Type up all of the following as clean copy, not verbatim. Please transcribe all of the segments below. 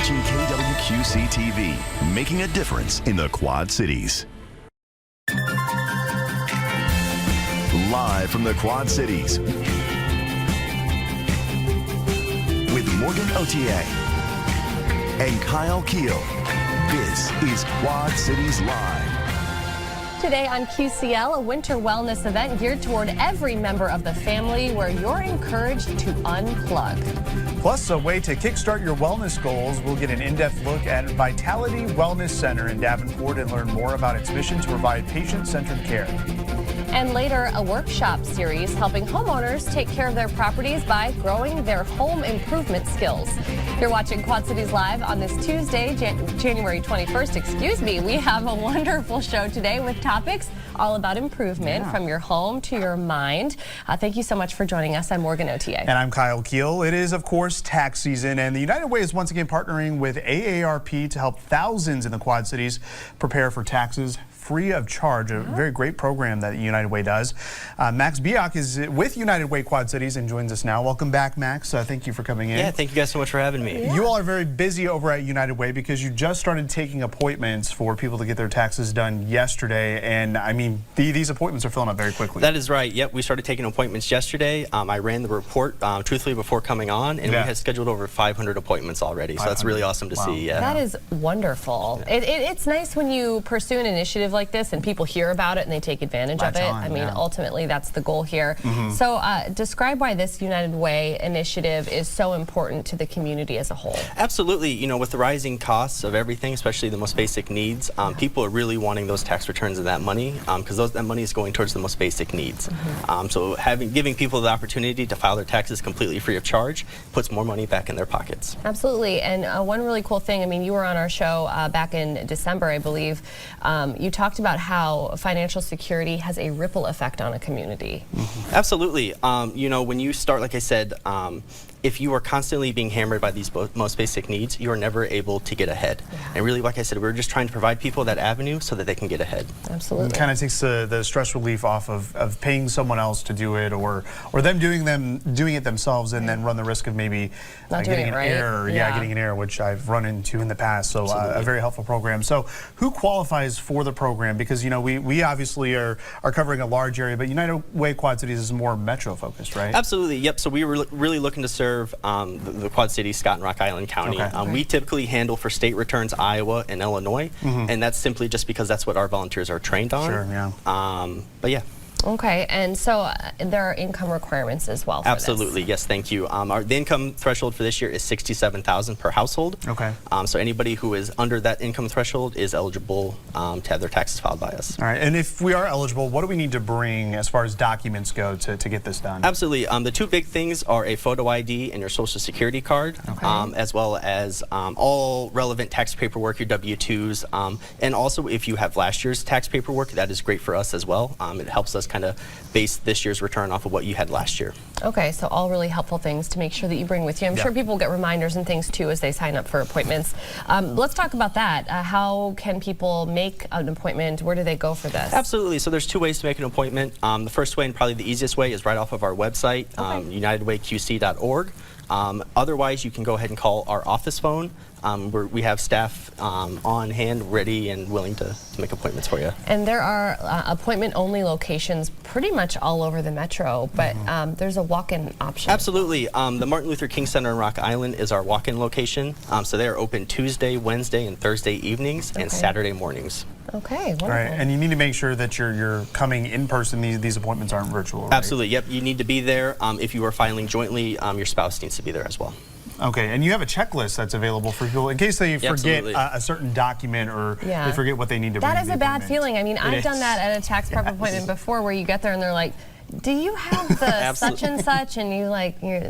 watching KWQC TV, making a difference in the Quad Cities. Live from the Quad Cities, with Morgan Otier and Kyle Keel, this is Quad Cities Live. Today on QCL, a winter wellness event geared toward every member of the family where you're encouraged to unplug. Plus, a way to kickstart your wellness goals. We'll get an in-depth look at Vitality Wellness Center in Davenport and learn more about its mission to provide patient-centered care. And later, a workshop series helping homeowners take care of their properties by growing their home improvement skills. You're watching Quad Cities Live on this Tuesday, January 21st. We have a wonderful show today with topics all about improvement from your home to your mind. Thank you so much for joining us. I'm Morgan Otier. And I'm Kyle Keel. It is, of course, tax season, and the United Way is once again partnering with AARP to help thousands in the Quad Cities prepare for taxes free of charge. A very great program that United Way does. Max Biak is with United Way Quad Cities and joins us now. Welcome back, Max. Thank you for coming in. Yeah, thank you guys so much for having me. You all are very busy over at United Way because you just started taking appointments for people to get their taxes done yesterday. And I mean, these appointments are filling up very quickly. That is right. Yep, we started taking appointments yesterday. I ran the report truthfully before coming on, and we had scheduled over 500 appointments already. So that's really awesome to see. Yeah. That is wonderful. Yeah. It's nice when you pursue an initiative like this and people hear about it and they take advantage of it. I mean, ultimately, that's the goal here. So describe why this United Way initiative is so important to the community as a whole. Absolutely. You know, with the rising costs of everything, especially the most basic needs, people are really wanting those tax returns and that money because that money is going towards the most basic needs. So giving people the opportunity to file their taxes completely free of charge puts more money back in their pockets. Absolutely. And one really cool thing, I mean, you were on our show back in December, I believe. You talked about how financial security has a ripple effect on a community. Absolutely. You know, when you start, like I said, if you are constantly being hammered by these most basic needs, you are never able to get ahead. And really, like I said, we're just trying to provide people that avenue so that they can get ahead. Absolutely. It kind of takes the stress relief off of paying someone else to do it, or them doing it themselves, and then run the risk of maybe getting an error. Getting an error, which I've run into in the past. So a very helpful program. So who qualifies for the program? Because you know we obviously are covering a large area, but United Way Quad Cities is more metro focused, right? Absolutely. Yep. So we were really looking to serve the Quad Cities, Scott and Rock Island County. We typically handle for state returns Iowa and Illinois, and that's simply just because that's what our volunteers are trained on. Sure, yeah. But yeah. Okay, and so there are income requirements as well for Absolutely, yes, thank you. The income threshold for this year is $67,000 per household. Okay. So anybody who is under that income threshold is eligible to have their taxes filed by us. All right, and if we are eligible, what do we need to bring as far as documents go to get this done? Absolutely. The two big things are a photo ID and your social security card, as well as all relevant tax paperwork, your W-2s, and also if you have last year's tax paperwork, that is great for us as well. It helps us kind of base this year's return off of what you had last year. Okay, so all really helpful things to make sure that you bring with you. I'm sure people get reminders and things too as they sign up for appointments. Let's talk about that. How can people make an appointment? Where do they go for this? Absolutely. So there's two ways to make an appointment. The first way, and probably the easiest way, is right off of our website, unitedwayqc.org. Otherwise, you can go ahead and call our office phone. We have staff on hand, ready and willing to make appointments for you. And there are appointment-only locations pretty much all over the metro, but there's a walk-in option. Absolutely. The Martin Luther King Center in Rock Island is our walk-in location. So they are open Tuesday, Wednesday, and Thursday evenings, and Saturday mornings. Okay, wonderful. All right, and you need to make sure that you're coming in person. These appointments aren't virtual, right? Absolutely, yep. You need to be there. If you are filing jointly, your spouse needs to be there as well. Okay, and you have a checklist that's available for people in case they forget a certain document or they forget what they need to bring. That is a bad feeling. I mean, I've done that at a tax prep appointment before where you get there and they're like, do you have the such and such? And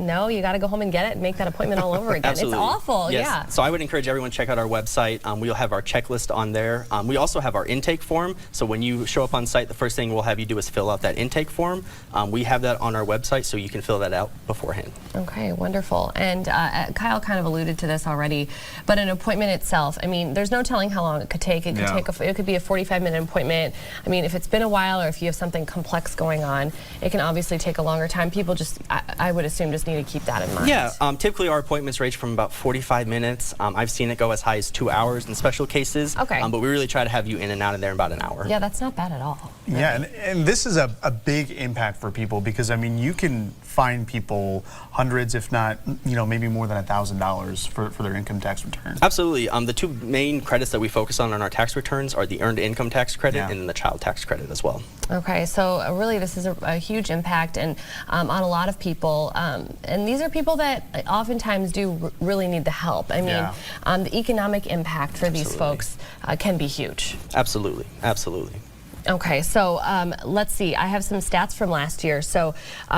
no, you got to go home and get it and make that appointment all over again. Absolutely. It's awful, yes. So I would encourage everyone to check out our website. We'll have our checklist on there. We also have our intake form. So when you show up on site, the first thing we'll have you do is fill out that intake form. We have that on our website, so you can fill that out beforehand. Okay, wonderful. And Kyle kind of alluded to this already, but an appointment itself, I mean, there's no telling how long it could take. It could take it could be a 45-minute appointment. I mean, if it's been a while or if you have something complex going on, it can obviously take a longer time. People just, I would assume, just need to keep that in mind. Yeah, typically our appointments range from about 45 minutes. I've seen it go as high as 2 hours in special cases. Okay. But we really try to have you in and out of there in about an hour. Yeah, that's not bad at all. Really. Yeah, and this is a big impact for people because, I mean, you can fine people hundreds, if not, maybe more than $1,000 for their income tax return. Absolutely. The two main credits that we focus on our tax returns are the earned income tax credit Yeah. and the child tax credit as well. Okay, so really this is a huge impact and on a lot of people, and these are people that oftentimes do really need the help. I mean, Yeah. The economic impact for these folks can be huge. Absolutely, absolutely. Okay, so let's see. I have some stats from last year. So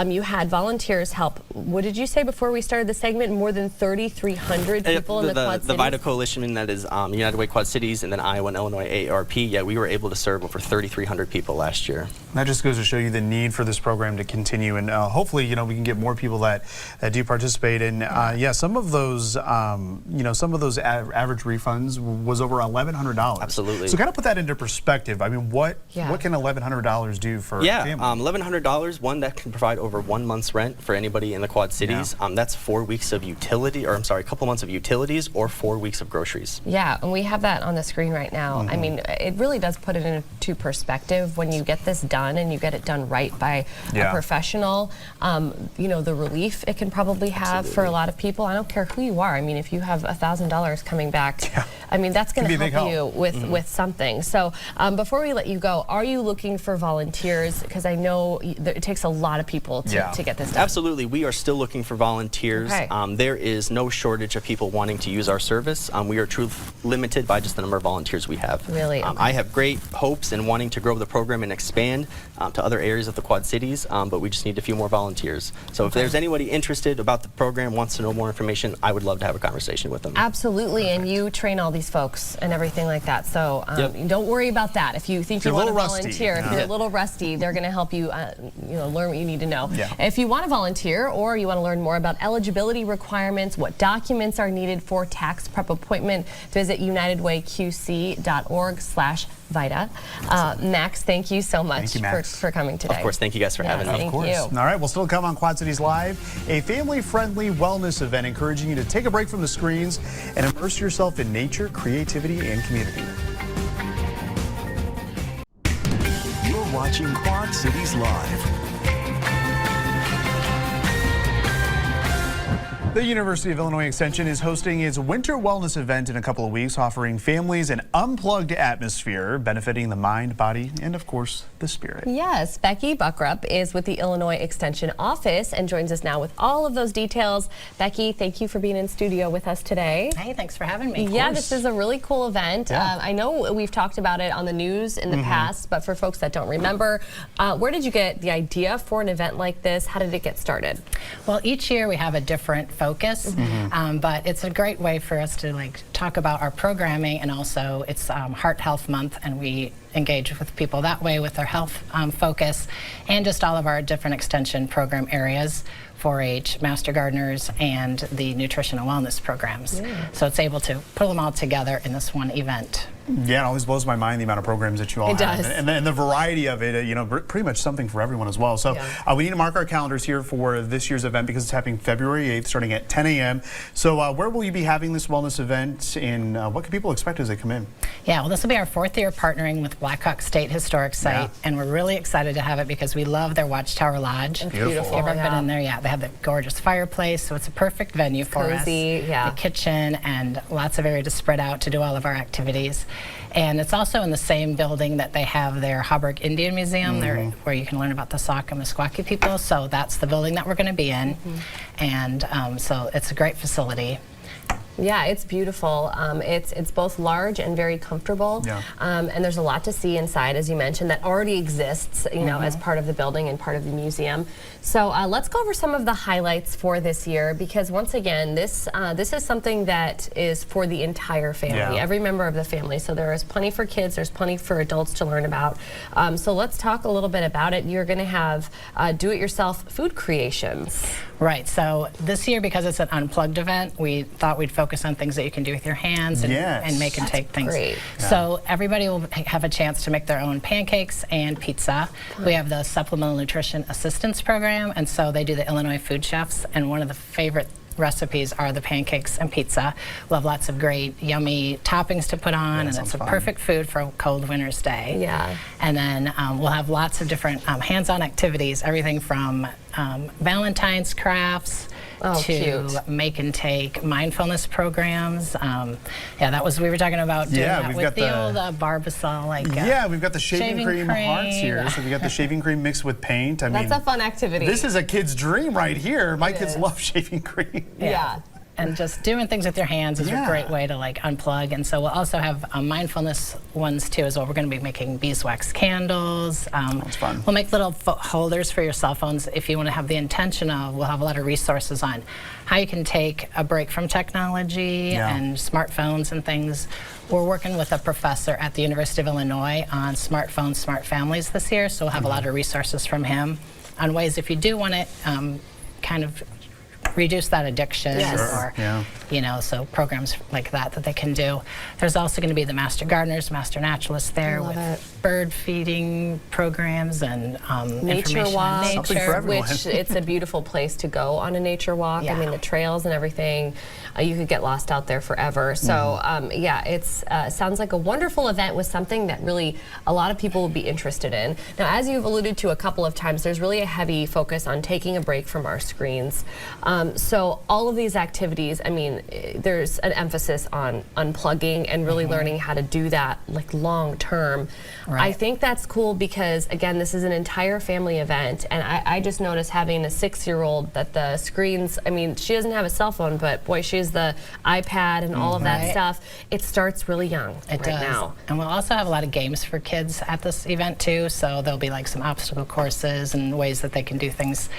you had volunteers help. What did you say before we started the segment? More than 3,300 people in the Quad Cities? The VITA Coalition, that is United Way Quad Cities, and then Iowa and Illinois AARP, yeah, we were able to serve over 3,300 people last year. That just goes to show you the need for this program to continue, and hopefully, we can get more people that do participate. And yeah, some of those, some of those average refunds was over $1,100. Absolutely. So kind of put that into perspective. I mean, what can $1,100 do for a family? $1,100, one that can provide over 1 month's rent for anybody in the Quad Cities. Yeah. That's 4 weeks of utility, or I'm sorry, a couple months of utilities, or 4 weeks of groceries. Yeah, and we have that on the screen right now. I mean, it really does put it into perspective when you get this done and you get it done right by a professional. The relief it can probably have for a lot of people. I don't care who you are. I mean, if you have $1,000 coming back, I mean, that's going to help you with something. So before we let you go, are you looking for volunteers? Because I know it takes a lot of people to get this done. Absolutely. We are still looking for volunteers. Okay. There is no shortage of people wanting to use our service. We are truly limited by just the number of volunteers we have. Really? I have great hopes in wanting to grow the program and expand to other areas of the Quad Cities, but we just need a few more volunteers. So if there's anybody interested about the program, wants to know more information, I would love to have a conversation with them. Absolutely, and you train all these folks and everything like that. So don't worry about that. If you think you want to volunteer, if you're a little rusty, they're going to help you, learn what you need to know. Yeah. If you want to volunteer or you want to learn more about eligibility requirements, what documents are needed for tax prep appointment, visit unitedwayqc.org/VITA. Max, thank you so much for coming today. Of course, thank you guys for having me. Thank you. All right, we'll still come on Quad Cities Live, a family-friendly wellness event encouraging you to take a break from the screens and immerse yourself in nature, creativity, and community. You're watching Quad Cities Live. The University of Illinois Extension is hosting its Winter Wellness event in a couple of weeks, offering families an unplugged atmosphere, benefiting the mind, body, and of course, the spirit. Yes, Becky Buckrup is with the Illinois Extension office and joins us now with all of those details. Becky, thank you for being in studio with us today. Hey, thanks for having me. Yeah, this is a really cool event. Yeah. I know we've talked about it on the news in the past, but for folks that don't remember, where did you get the idea for an event like this? How did it get started? Well, each year we have a different focus, but it's a great way for us to talk about our programming, and also it's Heart Health Month, and we engage with people that way with their health focus, and just all of our different extension program areas, 4-H, Master Gardeners, and the nutrition and wellness programs. So it's able to pull them all together in this one event. Yeah, it always blows my mind the amount of programs that you all have. Does. And the variety of it, pretty much something for everyone as well. So we need to mark our calendars here for this year's event because it's happening February 8th, starting at 10 a.m. So where will you be having this wellness event, and what can people expect as they come in? Yeah, well, this will be our 4th year partnering with Blackhawk State Historic Site, and we're really excited to have it because we love their Watchtower Lodge. Beautiful. If you've ever been in there, they have the gorgeous fireplace, so it's a perfect venue for us. Cozy, The kitchen and lots of area to spread out to do all of our activities. And it's also in the same building that they have their Hauberg Indian Museum, where you can learn about the Sauk and Meskwaki people. So that's the building that we're going to be in. And so it's a great facility. Yeah, it's beautiful. It's both large and very comfortable. Yeah. And there's a lot to see inside, as you mentioned, that already exists, as part of the building and part of the museum. So let's go over some of the highlights for this year, because once again, this is something that is for the entire family, every member of the family. So there is plenty for kids, there's plenty for adults to learn about. So let's talk a little bit about it. You're going to have do-it-yourself food creations. Right, so this year, because it's an unplugged event, we thought we'd focus focus on things that you can do with your hands and make and take things. Great. So everybody will have a chance to make their own pancakes and pizza. We have the Supplemental Nutrition Assistance Program, and so they do the Illinois Food Chefs, and one of the favorite recipes are the pancakes and pizza. We'll have lots of great, yummy toppings to put on, and it's a perfect food for a cold winter's day. Yeah. And then we'll have lots of different hands-on activities, everything from Valentine's crafts to cute. make and take mindfulness programs. That was, we were talking about doing that with the old Barbasol, we've got the shaving cream hearts here. So we got the shaving cream mixed with paint. I mean, that's a fun activity. This is a kid's dream right here. My kids love shaving cream. Yeah. And just doing things with your hands is a great way to unplug. And so we'll also have mindfulness ones too as well. We're going to be making beeswax candles. That's fun. We'll make little holders for your cell phones if you want to have the intention of. We'll have a lot of resources on how you can take a break from technology and smartphones and things. We're working with a professor at the University of Illinois on smartphones, smart families this year. So we'll have a lot of resources from him on ways if you do want to kind of reduce that addiction or so programs like that they can do. There's also going to be the Master Gardeners, Master Naturalists there with bird feeding programs and nature walks, which it's a beautiful place to go on a nature walk. I mean, the trails and everything, you could get lost out there forever. So it's sounds like a wonderful event with something that really a lot of people will be interested in. Now, as you've alluded to a couple of times, there's really a heavy focus on taking a break from our screens. So all of these activities, I mean, there's an emphasis on unplugging and really learning how to do that long term. I think that's cool because, again, this is an entire family event, and I just noticed having a 6-year-old that the screens, I mean, she doesn't have a cell phone, but boy, she has the iPad and all of that stuff. It starts really young now. And we'll also have a lot of games for kids at this event too, so there'll be some obstacle courses and ways that they can do things,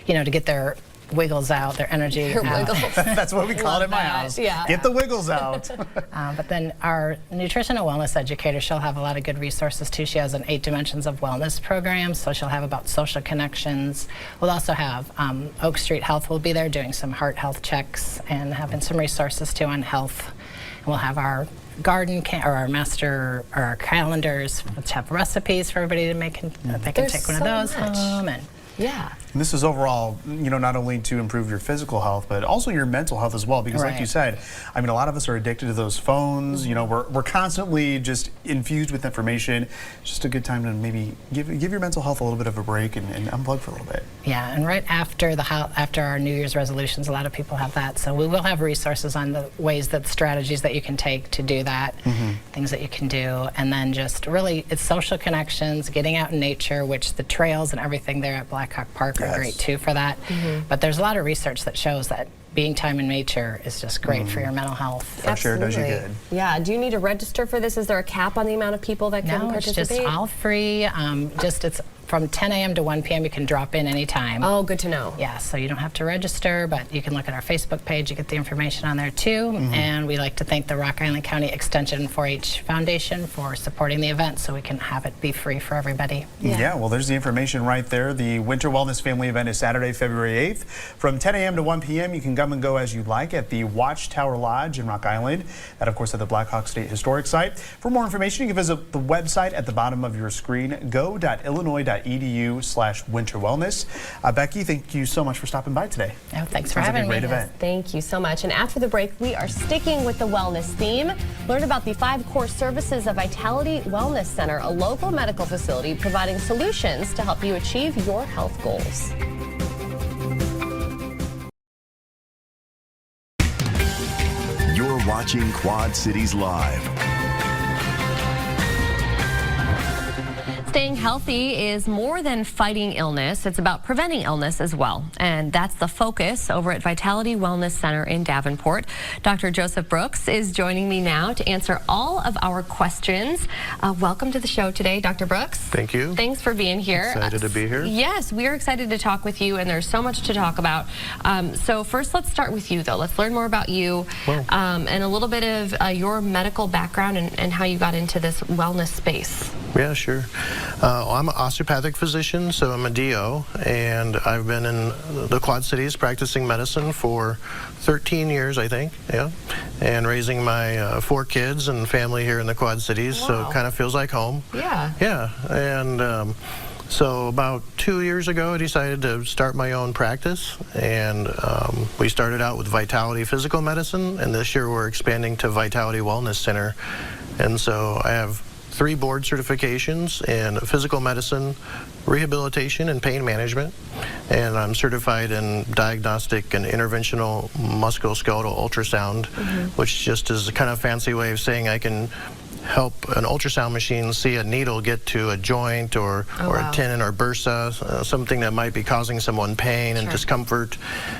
to get their wiggles out, their energy out. That's what we call it in my house. Yeah. Get the wiggles out. But then our nutrition and wellness educator, she'll have a lot of good resources too. She has an 8 Dimensions of Wellness program, so she'll have about social connections. We'll also have Oak Street Health will be there doing some heart health checks and having some resources too on health. And we'll have our garden or our calendars, which have recipes for everybody to make, and they can take one of those home. And And this is overall, not only to improve your physical health, but also your mental health as well. Because like you said, I mean, a lot of us are addicted to those phones. We're constantly just infused with information. It's just a good time to maybe give your mental health a little bit of a break and unplug for a little bit. Yeah, and right after after our New Year's resolutions, a lot of people have that. So we will have resources on the strategies that you can take to do that, things that you can do. And then just really, it's social connections, getting out in nature, which the trails and everything there at Blackhawk Park are great too for that. But there's a lot of research that shows that being time in nature is just great for your mental health. For sure does you good. Yeah, do you need to register for this? Is there a cap on the amount of people that can participate? No, it's just all free. It's from 10 a.m. to 1 p.m. You can drop in anytime. Oh, good to know. Yeah, so you don't have to register, but you can look at our Facebook page. You get the information on there too. And we like to thank the Rock Island County Extension 4-H Foundation for supporting the event so we can have it be free for everybody. Yeah, well, there's the information right there. The Winter Wellness Family event is Saturday, February 8th. From 10 a.m. to 1 p.m. You can come and go as you like at the Watchtower Lodge in Rock Island. That, of course, at the Blackhawk State Historic Site. For more information, you can visit the website at the bottom of your screen, go.illinois.edu/winterwellness. Becky, thank you so much for stopping by today. Oh, thanks for having me. Great event. Thank you so much. And after the break, we are sticking with the wellness theme. Learn about the 5 core services of Vitality Wellness Center, a local medical facility providing solutions to help you achieve your health goals. You're watching Quad Cities Live. Staying healthy is more than fighting illness. It's about preventing illness as well. And that's the focus over at Vitality Wellness Center in Davenport. Dr. Joseph Brooks is joining me now to answer all of our questions. Welcome to the show today, Dr. Brooks. Thank you. Thanks for being here. Excited to be here. Yes, we are excited to talk with you, and there's so much to talk about. So first, let's start with you, though. Let's learn more about you and a little bit of your medical background and how you got into this wellness space. Yeah, sure. I'm an osteopathic physician, so I'm a DO, and I've been in the Quad Cities practicing medicine for 13 years, I think, and raising my 4 kids and family here in the Quad Cities, so it kind of feels like home. Yeah. Yeah, and so about 2 years ago, I decided to start my own practice, and we started out with Vitality Physical Medicine, and this year we're expanding to Vitality Wellness Center. And so I have 3 board certifications in physical medicine, rehabilitation, and pain management. And I'm certified in diagnostic and interventional musculoskeletal ultrasound, which just is a kind of fancy way of saying I can help an ultrasound machine see a needle get to a joint or a tendon or bursa, something that might be causing someone pain and discomfort.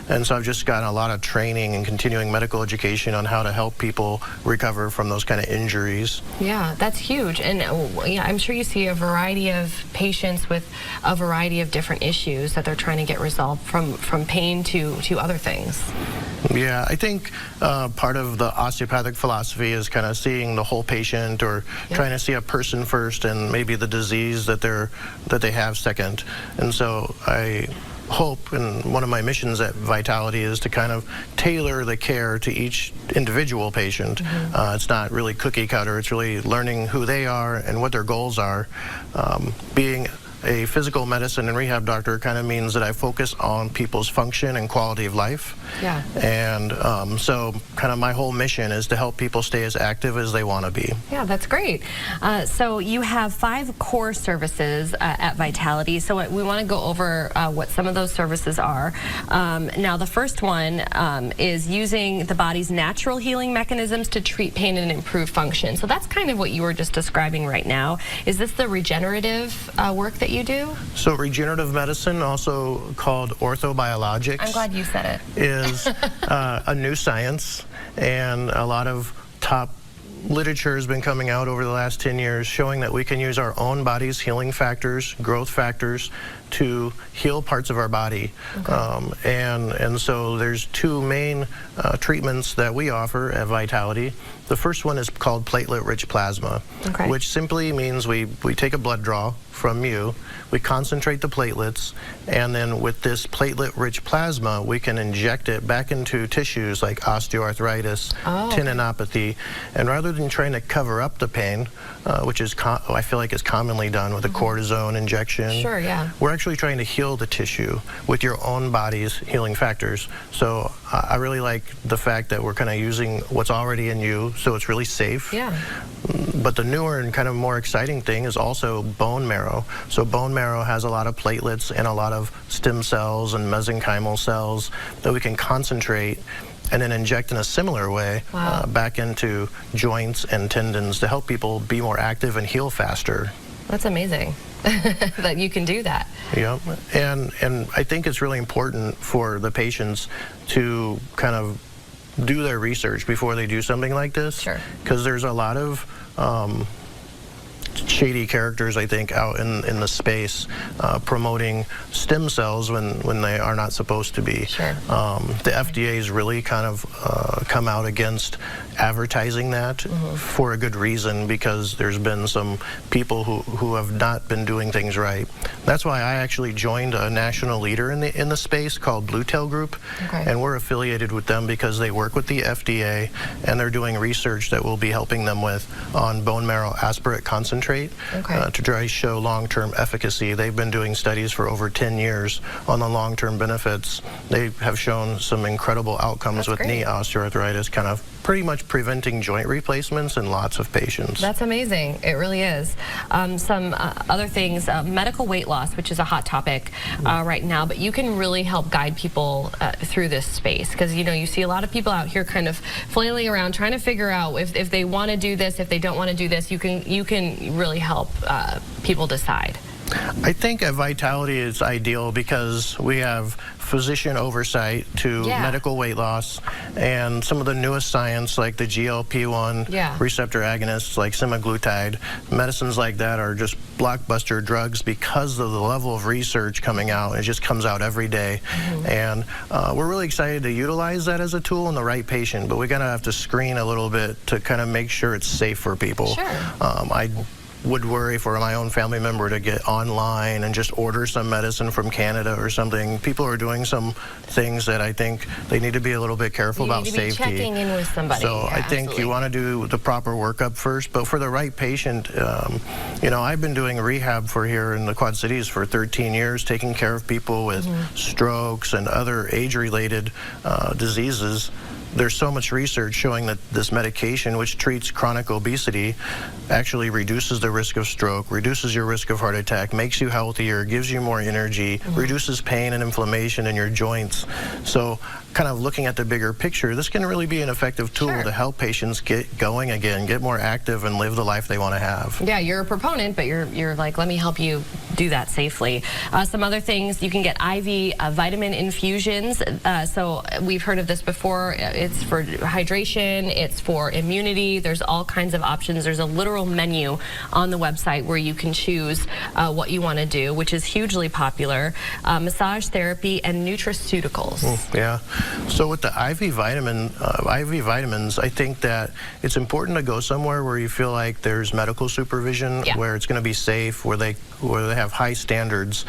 And so I've just gotten a lot of training and continuing medical education on how to help people recover from those kind of injuries. Yeah, that's huge. And yeah, I'm sure you see a variety of patients with a variety of different issues that they're trying to get resolved, from pain to other things. Yeah, I think part of the osteopathic philosophy is kind of seeing the whole patient, or trying to see a person first and maybe the disease that they have second. And so I hope, and one of my missions at Vitality is to kind of tailor the care to each individual patient. It's not really cookie cutter, it's really learning who they are and what their goals are. Being a physical medicine and rehab doctor kind of means that I focus on people's function and quality of life. Yeah. And so kind of my whole mission is to help people stay as active as they want to be. Yeah, that's great. So you have 5 core services at Vitality. So we want to go over what some of those services are. Now, the first one is using the body's natural healing mechanisms to treat pain and improve function. So that's kind of what you were just describing right now. Is this the regenerative work that you do? So regenerative medicine, also called orthobiologics, I'm glad you said it, is a new science, and a lot of top literature has been coming out over the last 10 years showing that we can use our own body's healing factors, growth factors, to heal parts of our body. And so there's 2 main treatments that we offer at Vitality. The first one is called platelet-rich plasma, which simply means we take a blood draw from you, we concentrate the platelets, and then with this platelet-rich plasma, we can inject it back into tissues like osteoarthritis, tendinopathy, and rather than trying to cover up the pain, which is I feel like is commonly done with a cortisone injection, we're actually trying to heal the tissue with your own body's healing factors. So I really like the fact that we're kind of using what's already in you, so it's really safe. But the newer and kind of more exciting thing is also bone marrow. So bone marrow has a lot of platelets and a lot of stem cells and mesenchymal cells that we can concentrate and then inject in a similar way back into joints and tendons to help people be more active and heal faster. That's amazing that you can do that. Yeah, and I think it's really important for the patients to kind of do their research before they do something like this. Because there's a lot of shady characters, I think, out in the space promoting stem cells when they are not supposed to be. The FDA's really kind of come out against advertising that for a good reason, because there's been some people who have not been doing things right. That's why I actually joined a national leader in the space called Bluetail Group, and we're affiliated with them because they work with the FDA and they're doing research that we'll be helping them with on bone marrow aspirate concentrate to try to show long-term efficacy. They've been doing studies for over 10 years on the long-term benefits. They have shown some incredible outcomes with knee osteoarthritis, kind of pretty much preventing joint replacements in lots of patients. That's amazing. It really is. Some other things, medical weight loss, which is a hot topic right now, but you can really help guide people through this space, because you see a lot of people out here kind of flailing around trying to figure out if they want to do this, if they don't want to do this. You can really help people decide. I think at Vitality it's ideal because we have physician oversight to medical weight loss, and some of the newest science like the GLP-1 receptor agonists like semaglutide. Medicines like that are just blockbuster drugs because of the level of research coming out. It just comes out every day. And we're really excited to utilize that as a tool in the right patient, but we're going to have to screen a little bit to kind of make sure it's safe for people. I would worry for my own family member to get online and just order some medicine from Canada or something. People are doing some things that I think they need to be a little bit careful about safety. You need to be checking in with somebody. So I think you want to do the proper workup first, but for the right patient, you know, I've been doing rehab for here in the Quad Cities for 13 years, taking care of people with strokes and other age-related diseases. There's so much research showing that this medication, which treats chronic obesity, actually reduces the risk of stroke, reduces your risk of heart attack, makes you healthier, gives you more energy, reduces pain and inflammation in your joints. So kind of looking at the bigger picture, this can really be an effective tool to help patients get going again, get more active, and live the life they want to have. Yeah, you're a proponent, but you're like, let me help you do that safely. Some other things, you can get IV vitamin infusions. So we've heard of this before. It's for hydration, it's for immunity. There's all kinds of options. There's a literal menu on the website where you can choose what you want to do, which is hugely popular. Massage therapy and nutraceuticals. Yeah. So with the IV vitamins, I think that it's important to go somewhere where you feel like there's medical supervision, where it's going to be safe, where they have high standards,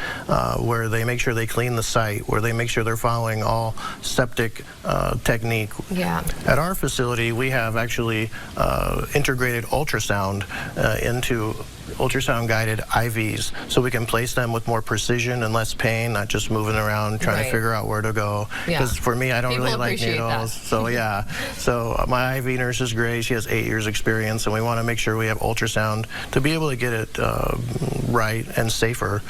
where they make sure they clean the site, where they make sure they're following all septic technique. Yeah. At our facility, we have actually integrated ultrasound into ultrasound-guided IVs, so we can place them with more precision and less pain, not just moving around trying to figure out where to go. Because for me, I don't really like needles. So yeah, so my IV nurse is great. She has 8 years experience, and we want to make sure we have ultrasound to be able to get it right and safer.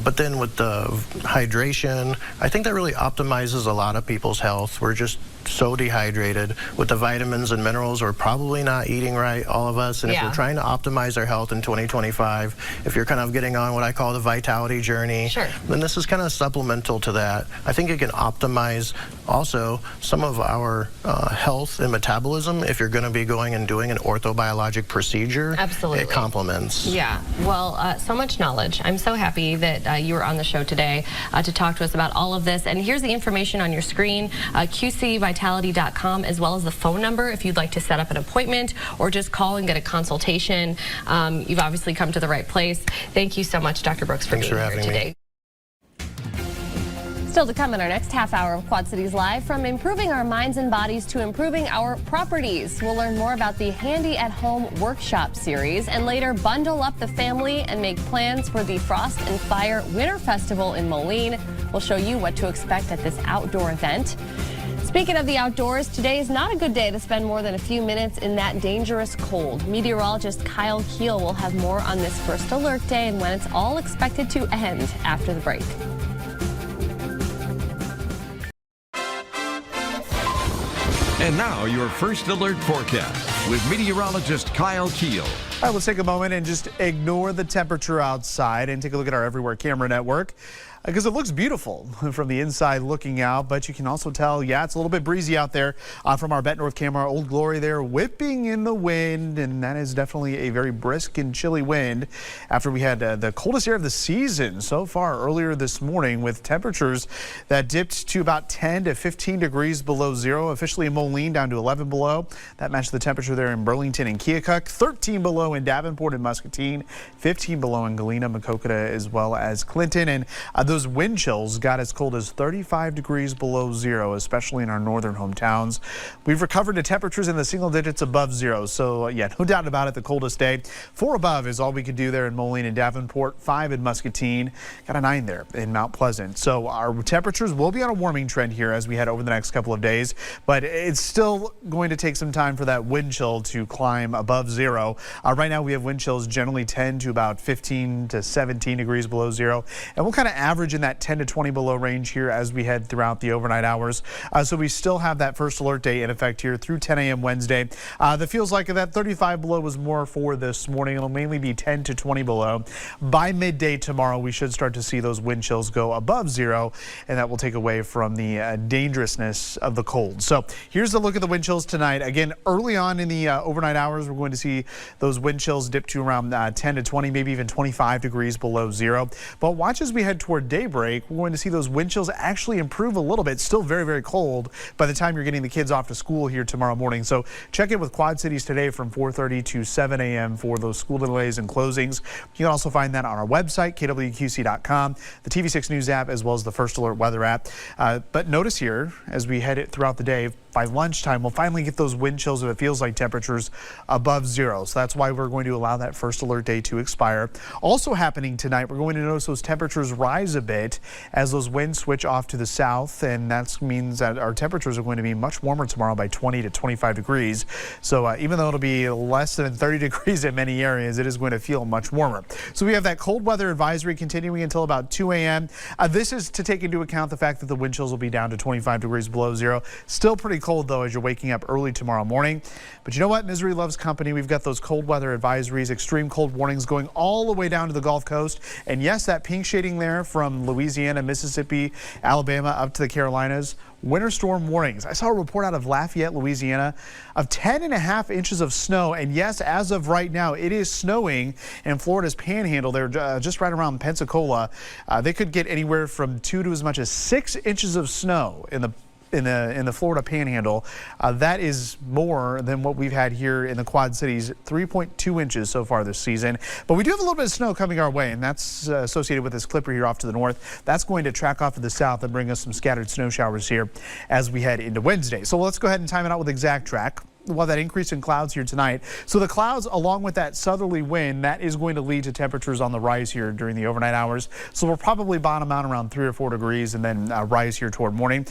But then with the hydration, I think that really optimizes a lot of people's health. We're just so dehydrated. With the vitamins and minerals, we're probably not eating right, all of us. And if we're trying to optimize our health in 2025, if you're kind of getting on what I call the vitality journey, then this is kind of supplemental to that. I think it can optimize also some of our health and metabolism. If you're going to be going and doing an orthobiologic procedure, it complements. Yeah, well, so much knowledge. I'm so happy that you were on the show today to talk to us about all of this. And here's the information on your screen, qcvitality.com, as well as the phone number if you'd like to set up an appointment or just call and get a consultation. You've obviously come to the right place. Thank you so much, Dr. Brooks, for being here today. Still to come in our next half hour of Quad Cities Live, from improving our minds and bodies to improving our properties. We'll learn more about the Handy at Home workshop series, and later bundle up the family and make plans for the Frost and Fire Winter Festival in Moline. We'll show you what to expect at this outdoor event. Speaking of the outdoors, today is not a good day to spend more than a few minutes in that dangerous cold. Meteorologist Kyle Keel will have more on this first alert day and when it's all expected to end after the break. And now your first alert forecast with meteorologist Kyle Keel. All right, let's take a moment and just ignore the temperature outside and take a look at our Everywhere Camera Network. Because it looks beautiful from the inside looking out, but you can also tell, yeah, it's a little bit breezy out there from our Bet North camera. Old Glory there whipping in the wind, and that is definitely a very brisk and chilly wind after we had the coldest air of the season so far earlier this morning, with temperatures that dipped to about 10 to 15 degrees below zero, officially in Moline down to 11 below. That matched the temperature there in Burlington and Keokuk, 13 below in Davenport and Muscatine, 15 below in Galena, Maquoketa, as well as Clinton. And those wind chills got as cold as 35 degrees below zero, especially in our northern hometowns. We've recovered to temperatures in the single digits above zero. So yeah, no doubt about it, the coldest day. 4 above is all we could do there in Moline and Davenport, 5 in Muscatine, got a 9 there in Mount Pleasant. So our temperatures will be on a warming trend here as we head over the next couple of days, but it's still going to take some time for that wind chill to climb above zero. Right now we have wind chills generally 10 to about 15 to 17 degrees below zero, and we'll kind of average in that 10 to 20 below range here as we head throughout the overnight hours. So we still have that first alert day in effect here through 10 a.m. Wednesday. That feels like that 35 below was more for this morning. It'll mainly be 10 to 20 below. By midday tomorrow, we should start to see those wind chills go above zero, and that will take away from the dangerousness of the cold. So here's a look at the wind chills tonight. Again, early on in the overnight hours, we're going to see those wind chills dip to around 10 to 20, maybe even 25 degrees below zero. But watch as we head toward daybreak, we're going to see those wind chills actually improve a little bit. Still very, very cold by the time you're getting the kids off to school here tomorrow morning. So check in with Quad Cities today from 4:30 to 7 a.m. for those school delays and closings. You can also find that on our website, kwqc.com, the TV6 News app, as well as the First Alert Weather app. But notice here, as we head it throughout the day, by lunchtime, we'll finally get those wind chills if it feels like temperatures above zero. So that's why we're going to allow that first alert day to expire. Also happening tonight, we're going to notice those temperatures rise a bit as those winds switch off to the south, and that means that our temperatures are going to be much warmer tomorrow by 20 to 25 degrees. So even though it'll be less than 30 degrees in many areas, it is going to feel much warmer. So we have that cold weather advisory continuing until about 2 a.m. This is to take into account the fact that the wind chills will be down to 25 degrees below zero. Still pretty cold though as you're waking up early tomorrow morning. But you know what? Misery loves company. We've got those cold weather advisories, extreme cold warnings going all the way down to the Gulf Coast. And yes, that pink shading there from Louisiana, Mississippi, Alabama up to the Carolinas. Winter storm warnings. I saw a report out of Lafayette, Louisiana of 10.5 inches of snow. And yes, as of right now, it is snowing in Florida's Panhandle. They're just right around Pensacola. They could get anywhere from 2 to as much as 6 inches of snow in the Florida Panhandle. That is more than what we've had here in the Quad Cities, 3.2 inches so far this season. But we do have a little bit of snow coming our way, and that's associated with this clipper here off to the north. That's going to track off to the south and bring us some scattered snow showers here as we head into Wednesday. So let's go ahead and time it out with Exact Track. We'll have that increase in clouds here tonight. So the clouds, along with that southerly wind, that is going to lead to temperatures on the rise here during the overnight hours. So we'll probably bottom out around 3 or 4 degrees and then rise here toward morning.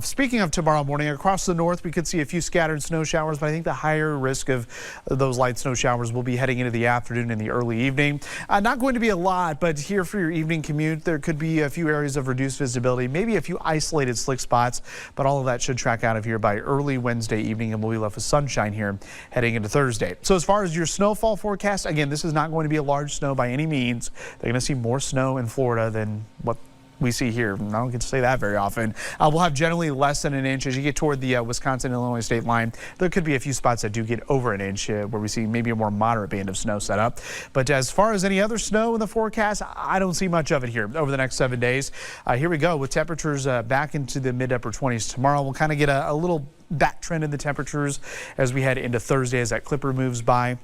Speaking of tomorrow morning, across the north, we could see a few scattered snow showers, but I think the higher risk of those light snow showers will be heading into the afternoon and the early evening. Not going to be a lot, but here for your evening commute, there could be a few areas of reduced visibility, maybe a few isolated slick spots, but all of that should track out of here by early Wednesday evening, and we'll be left with sunshine here heading into Thursday. So as far as your snowfall forecast, again, this is not going to be a large snow by any means. They're going to see more snow in Florida than what we see here. I don't get to say that very often. We'll have generally less than an inch as you get toward the Wisconsin-Illinois state line. There could be a few spots that do get over an inch where we see maybe a more moderate band of snow set up. But as far as any other snow in the forecast, I don't see much of it here over the next 7 days. Here we go with temperatures back into the mid-upper 20s tomorrow. We'll kind of get a little back trend in the temperatures as we head into Thursday as that clipper moves by.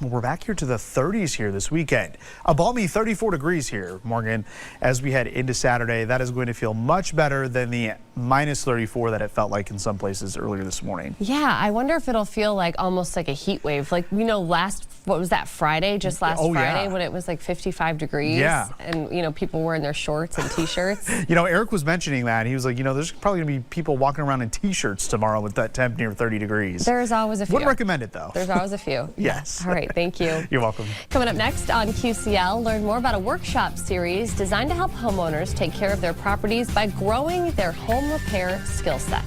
We're back here to the 30s here this weekend. A balmy 34 degrees here, Morgan, as we head into Saturday. That is going to feel much better than the minus 34 that it felt like in some places earlier this morning. Yeah, I wonder if it'll feel like almost like a heat wave. Like, you know, what was that Friday, just last Friday, when it was like 55 degrees? Yeah. And, you know, people wearing their shorts and T-shirts. You know, Eric was mentioning that. He was like, you know, there's probably going to be people walking around in T-shirts tomorrow with that temp near 30 degrees. There's always a few. Wouldn't recommend it, though. There's always a few. Yes. All right, thank you. You're welcome. Coming up next on QCL, learn more about a workshop series designed to help homeowners take care of their properties by growing their home repair skill set.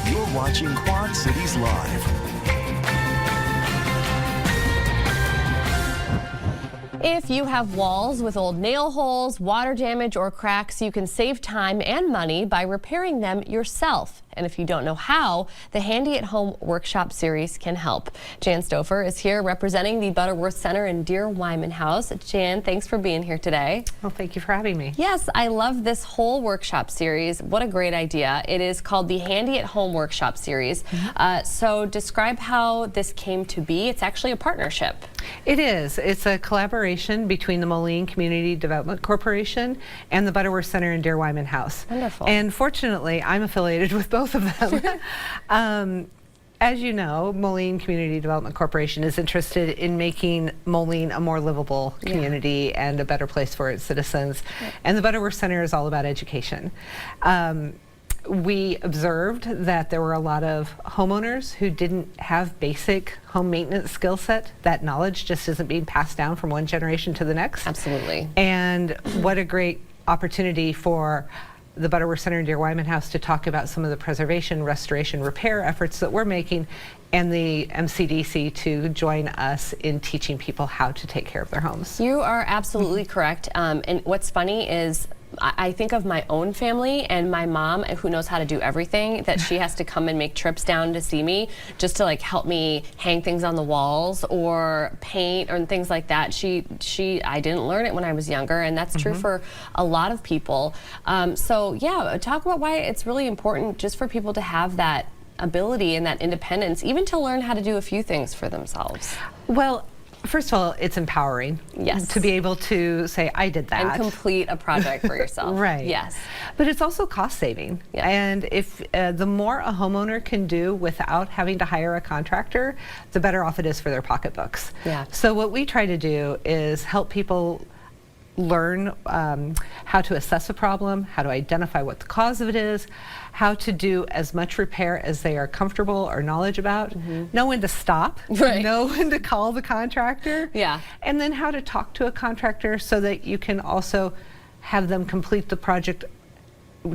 You're watching Quad Cities Live. If you have walls with old nail holes, water damage, or cracks, you can save time and money by repairing them yourself. And if you don't know how, the Handy at Home Workshop Series can help. Jan Stouffer is here representing the Butterworth Center in Deer Wyman House. Jan, thanks for being here today. Well, thank you for having me. Yes, I love this whole workshop series. What a great idea. It is called the Handy at Home Workshop Series. So describe how this came to be. It's actually a partnership. It is. It's a collaboration between the Moline Community Development Corporation and the Butterworth Center in Deer Wyman House. Wonderful. And fortunately, I'm affiliated with both of them. As you know, Moline Community Development Corporation is interested in making Moline a more livable community and a better place for its citizens. And the Butterworth Center is all about education. We observed that there were a lot of homeowners who didn't have basic home maintenance skill set. That knowledge just isn't being passed down from one generation to the next. Absolutely. And what a great opportunity for the Butterworth Center in Deer Wyman House to talk about some of the preservation, restoration, repair efforts that we're making, and the MCDC to join us in teaching people how to take care of their homes. You are absolutely correct. And what's funny is I think of my own family and my mom, who knows how to do everything, that she has to come and make trips down to see me just to like help me hang things on the walls or paint or things like that. I didn't learn it when I was younger, and that's true for a lot of people. So yeah, talk about why it's really important just for people to have that ability and that independence, even to learn how to do a few things for themselves. Well, first of all, it's empowering. Yes. To be able to say, I did that. And complete a project for yourself. Right. Yes. But it's also cost saving. Yeah. And if the more a homeowner can do without having to hire a contractor, the better off it is for their pocketbooks. Yeah. So what we try to do is help people learn how to assess a problem, how to identify what the cause of it is, how to do as much repair as they are comfortable or knowledge about, know when to stop, know when to call the contractor, and then how to talk to a contractor so that you can also have them complete the project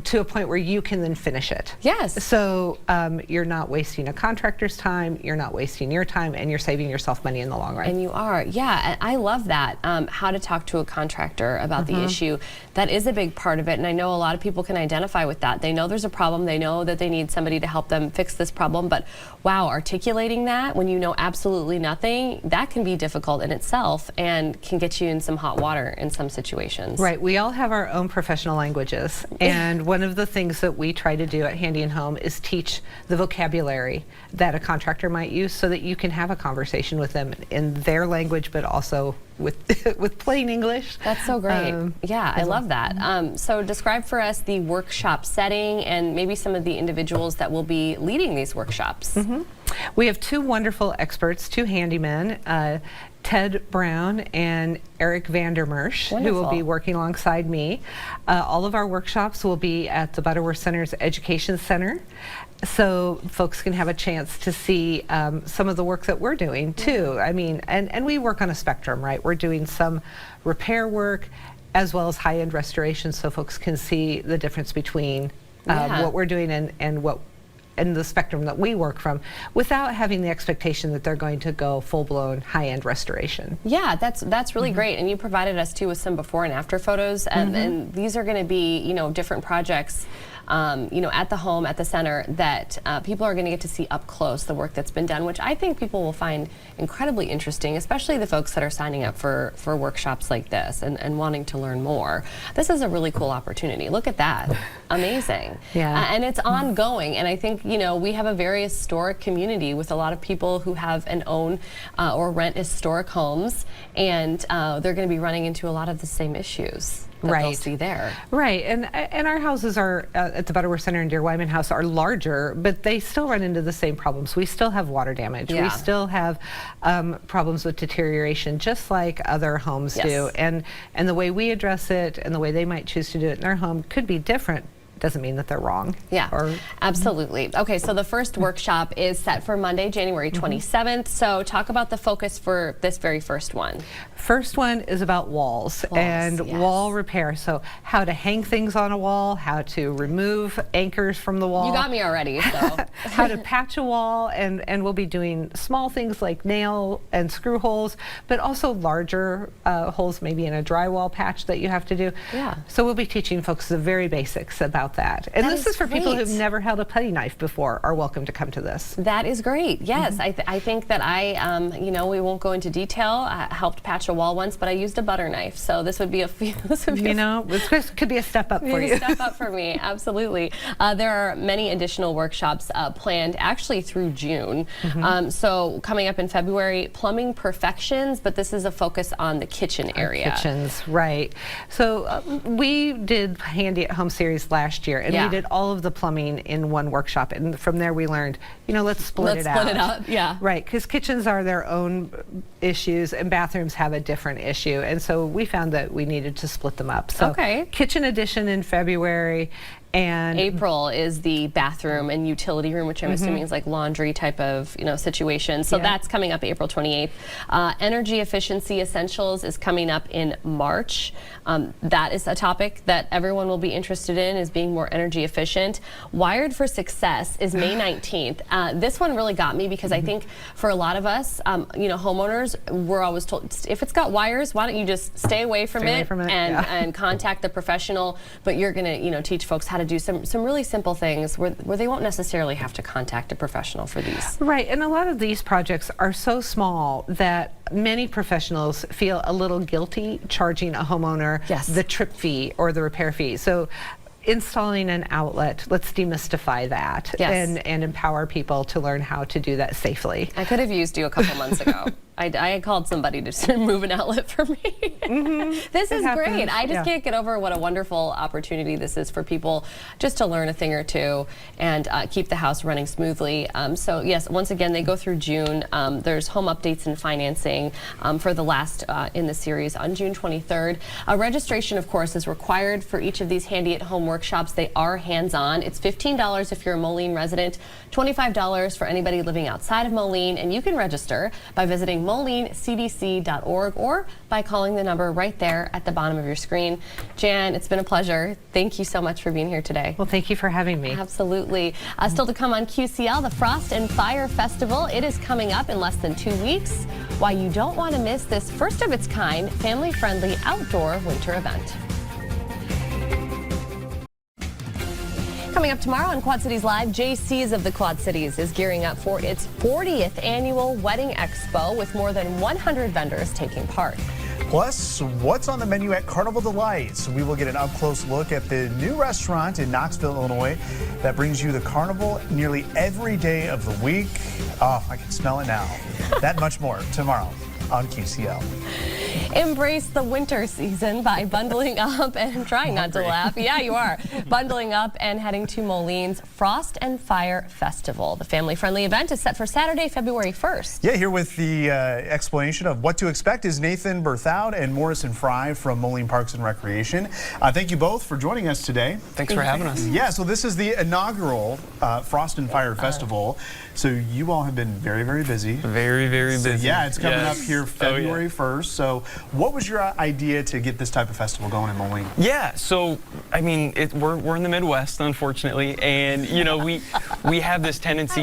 to a point where you can then finish it. Yes. So you're not wasting a contractor's time, you're not wasting your time, and you're saving yourself money in the long run. And you are, yeah. And I love that, how to talk to a contractor about the issue. That is a big part of it, and I know a lot of people can identify with that. They know there's a problem, they know that they need somebody to help them fix this problem, but wow, articulating that when you know absolutely nothing, that can be difficult in itself and can get you in some hot water in some situations. Right, we all have our own professional languages, and one of the things that we try to do at Handy and Home is teach the vocabulary that a contractor might use so that you can have a conversation with them in their language, but also with with plain English. That's so great. Yeah, I love that. So describe for us the workshop setting and maybe some of the individuals that will be leading these workshops. We have two wonderful experts, two handymen, Ted Brown and Eric Vandermersch, who will be working alongside me. All of our workshops will be at the Butterworth Center's Education Center, so folks can have a chance to see some of the work that we're doing too. I mean, and we work on a spectrum, right? We're doing some repair work as well as high-end restoration, so folks can see the difference between what we're doing and the spectrum that we work from, without having the expectation that they're going to go full-blown high-end restoration. Yeah, that's really great, and you provided us too with some before and after photos, and these are going to be, you know, different projects, you know, at the home, at the center, that people are going to get to see up close the work that's been done, which I think people will find incredibly interesting, especially the folks that are signing up for workshops like this and wanting to learn more. This is a really cool opportunity. Look at that. Amazing. Yeah. And it's ongoing, and I think, you know, we have a very historic community with a lot of people who have and own or rent historic homes, and they're going to be running into a lot of the same issues that they'll see there. Right, and our houses are at the Butterworth Center and Dear Wyman House are larger, but they still run into the same problems. We still have water damage. We still have problems with deterioration, just like other homes do. And the way we address it and the way they might choose to do it in their home could be different. Doesn't mean that they're wrong. Yeah, absolutely. Okay, so the first workshop is set for Monday, January 27th. So talk about the focus for this very first one. First one is about walls and wall repair. So how to hang things on a wall, how to remove anchors from the wall. You got me already. So. How to patch a wall, and we'll be doing small things like nail and screw holes, but also larger holes, maybe in a drywall patch that you have to do. Yeah. So we'll be teaching folks the very basics about that. And this is for people who've never held a putty knife before are welcome to come to this. That is great. Yes, I think that I, you know, we won't go into detail. I helped patch a wall once, but I used a butter knife. So this would be a, this could be a step up for you. A step up for me, absolutely. There are many additional workshops planned actually through June. So coming up in February, plumbing perfections, but this is a focus on the kitchen area. Kitchens, right. So we did Handy at Home series last year, and we did all of the plumbing in one workshop, and from there we learned, you know, let's split it up. Right, because kitchens are their own issues and bathrooms have a different issue, and so we found that we needed to split them up. So kitchen edition in February, And April is the bathroom and utility room, which I'm assuming is like laundry type of situation. So that's coming up April 28th. Energy efficiency essentials is coming up in March. That is a topic that everyone will be interested in, is being more energy efficient. Wired for Success is May 19th. This one really got me because I think for a lot of us, homeowners, we're always told if it's got wires, why don't you just stay away from it and contact the professional. But you're going to teach folks how to do some really simple things where they won't necessarily have to contact a professional for these. Right, and a lot of these projects are so small that many professionals feel a little guilty charging a homeowner the trip fee or the repair fee. So installing an outlet, let's demystify that and empower people to learn how to do that safely. I could have used you a couple months ago. I had called somebody to move an outlet for me. This is great. I just can't get over what a wonderful opportunity this is for people just to learn a thing or two and keep the house running smoothly. So yes, once again, they go through June. There's home updates and financing for the last in the series on June 23rd. Registration, of course, is required for each of these handy at home workshops. They are hands-on. It's $15 if you're a Moline resident, $25 for anybody living outside of Moline, and you can register by visiting molinecdc.org or by calling the number right there at the bottom of your screen. Jan, it's been a pleasure. Thank you so much for being here today. Well, thank you for having me. Absolutely. Still to come on QCL, the Frost and Fire Festival. It is coming up in less than 2 weeks. Why you don't want to miss this first of its kind, family-friendly outdoor winter event. Coming up tomorrow on Quad Cities Live, JC's of the Quad Cities is gearing up for its 40th annual Wedding Expo with more than 100 vendors taking part. Plus, what's on the menu at Carnival Delights? We will get an up-close look at the new restaurant in Knoxville, Illinois that brings you the carnival nearly every day of the week. Oh, I can smell it now. That much more tomorrow on QCL. Embrace the winter season by bundling up and trying not to laugh. Yeah, you are. Bundling up and heading to Moline's Frost and Fire Festival. The family-friendly event is set for Saturday, February 1st. Yeah, here with the explanation of what to expect is Nathan Berthoud and Morrison Fry from Moline Parks and Recreation. Thank you both for joining us today. Thanks for having us. Yeah, so this is the inaugural Frost and Fire Festival. So you all have been very, very busy. Very, very busy. So, yeah, it's coming up here February 1st. So what was your idea to get this type of festival going in Moline? Yeah, so I mean, we're in the Midwest, unfortunately, and we have this tendency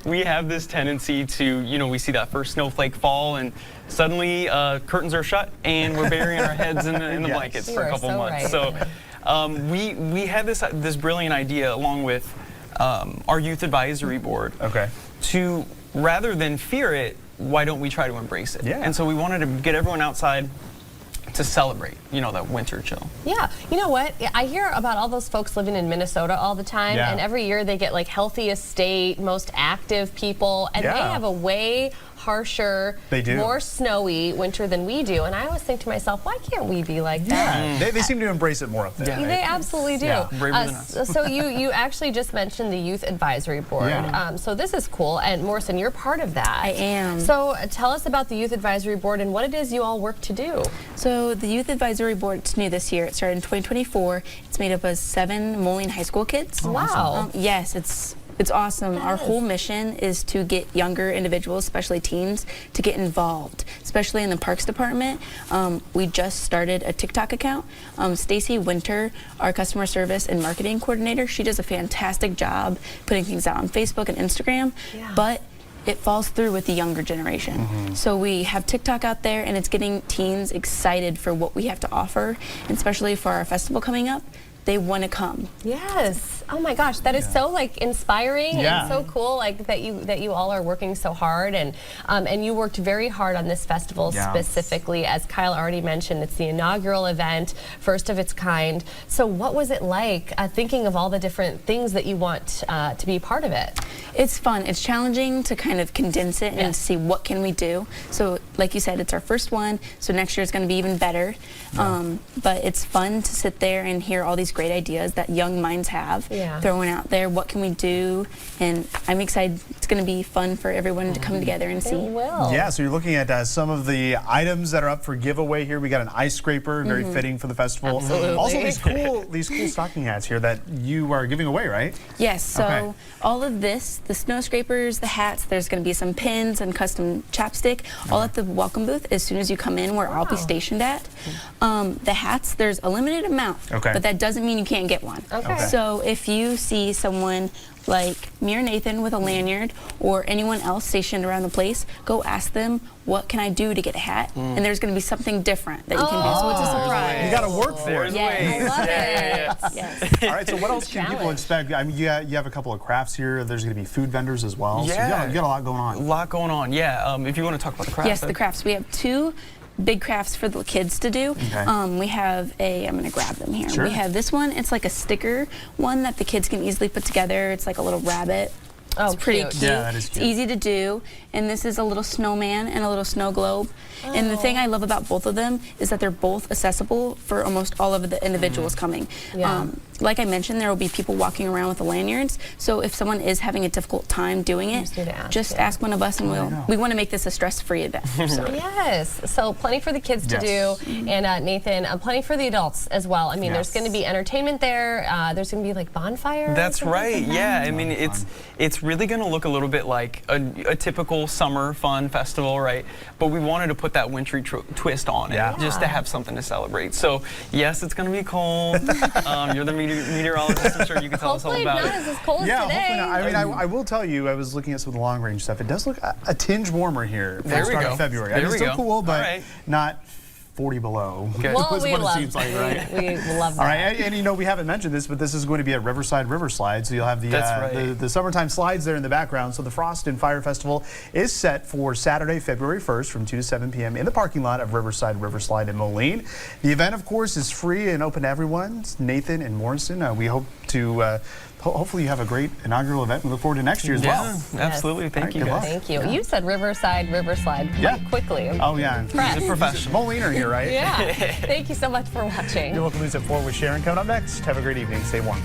we have this tendency to we see that first snowflake fall and suddenly curtains are shut and we're burying our heads in the blankets for a couple months. Right. So we had this brilliant idea along with our youth advisory board to, rather than fear it, why don't we try to embrace it? Yeah. And so we wanted to get everyone outside to celebrate, that winter chill. Yeah, you know what? I hear about all those folks living in Minnesota all the time, and every year they get like healthiest state, most active people, and they have a way harsher, more snowy winter than we do. And I always think to myself, why can't we be like that? Yeah, they seem to embrace it more up there. Yeah. They absolutely do. Yeah, braver than us. So you actually just mentioned the Youth Advisory Board. Yeah. So this is cool. And Morrison, you're part of that. I am. So tell us about the Youth Advisory Board and what it is you all work to do. So the Youth Advisory Board is new this year. It started in 2024. It's made up of 7 Moline High School kids. Oh, wow. Yes, it's awesome. Our whole mission is to get younger individuals, especially teens, to get involved, especially in the Parks Department. We just started a TikTok account. Stacy Winter, our customer service and marketing coordinator, she does a fantastic job putting things out on Facebook and Instagram, but it falls through with the younger generation. So we have TikTok out there and it's getting teens excited for what we have to offer, and especially for our festival coming up. They want to come. Yes. Oh my gosh, that is so like inspiring and so cool. Like that you all are working so hard, and you worked very hard on this festival specifically. As Kyle already mentioned, it's the inaugural event, first of its kind. So what was it like thinking of all the different things that you want to be part of it? It's fun. It's challenging to kind of condense it and see what can we do. So like you said, it's our first one. So next year is going to be even better. But it's fun to sit there and hear all these great ideas that young minds have, Yeah. throwing out there, what can we do? And I'm excited. It's going to be fun for everyone to come together and see. It will. Yeah, so you're looking at some of the items that are up for giveaway here. We got an ice scraper, very fitting for the festival. Absolutely. Also, these cool stocking hats here that you are giving away, right? Yes, so Okay. all of this, the snow scrapers, the hats, there's going to be some pins and custom chapstick, all at the welcome booth as soon as you come in, where I'll be stationed at. The hats, there's a limited amount, but that doesn't mean you can't get one. Okay. So if you see someone like me or Nathan with a lanyard, or anyone else stationed around the place, go ask them, what can I do to get a hat? And there's going to be something different that you can do. So it's a surprise. You got to work for it. Yes. I love it. Yes. All right, so what else can people expect? I mean, you have a couple of crafts here. There's going to be food vendors as well. Yeah. So you got a lot going on. A lot going on, yeah. If you want to talk about the crafts. Yes, the crafts. We have 2 big crafts for the kids to do. Okay. We have I'm going to grab them here. Sure. We have this one. It's like a sticker one that the kids can easily put together. It's like a little rabbit. Oh, It's pretty cute. cute. Yeah, that is It's cute. easy to do. And this is a little snowman and a little snow globe. And the thing I love about both of them is that they're both accessible for almost all of the individuals coming. Yeah. Like I mentioned, there will be people walking around with the lanyards. So if someone is having a difficult time doing it, just ask one of us, and we want to make this a stress-free event. So. Yes, so plenty for the kids to do, and Nathan, plenty for the adults as well. I mean, there's going to be entertainment there. There's going to be like bonfires. That's right. Yeah, I mean, it's really going to look a little bit like a typical summer fun festival, right? But we wanted to put that wintry twist on it, just to have something to celebrate. So yes, it's going to be cold. You're the meteorologist. I'm sure you can tell us all about Hopefully not as cold as today. Hopefully not. I mean, I will tell you, I was looking at some of the long range stuff. It does look a tinge warmer here for the start of February. I mean, it's still cool, but not 40 below. Well, is we what love it seems like, right? We love that. All right, and you know, we haven't mentioned this, but this is going to be at Riverside River Slide, so you'll have the summertime slides there in the background. So the Frost and Fire Festival is set for Saturday, February 1st from 2 to 7 p.m. in the parking lot of Riverside River Slide in Moline. The event, of course, is free and open to everyone. It's Nathan and Morrison, we hope to hopefully you have a great inaugural event. We look forward to next year as well. Absolutely. Thank you, guys. Thank you. You said Riverside River Slide quite quickly. Oh, yeah. He's a professional. Moliner here, right? Yeah. Thank you so much for watching. Your local news at 4 with Sharon coming up next. Have a great evening. Stay warm.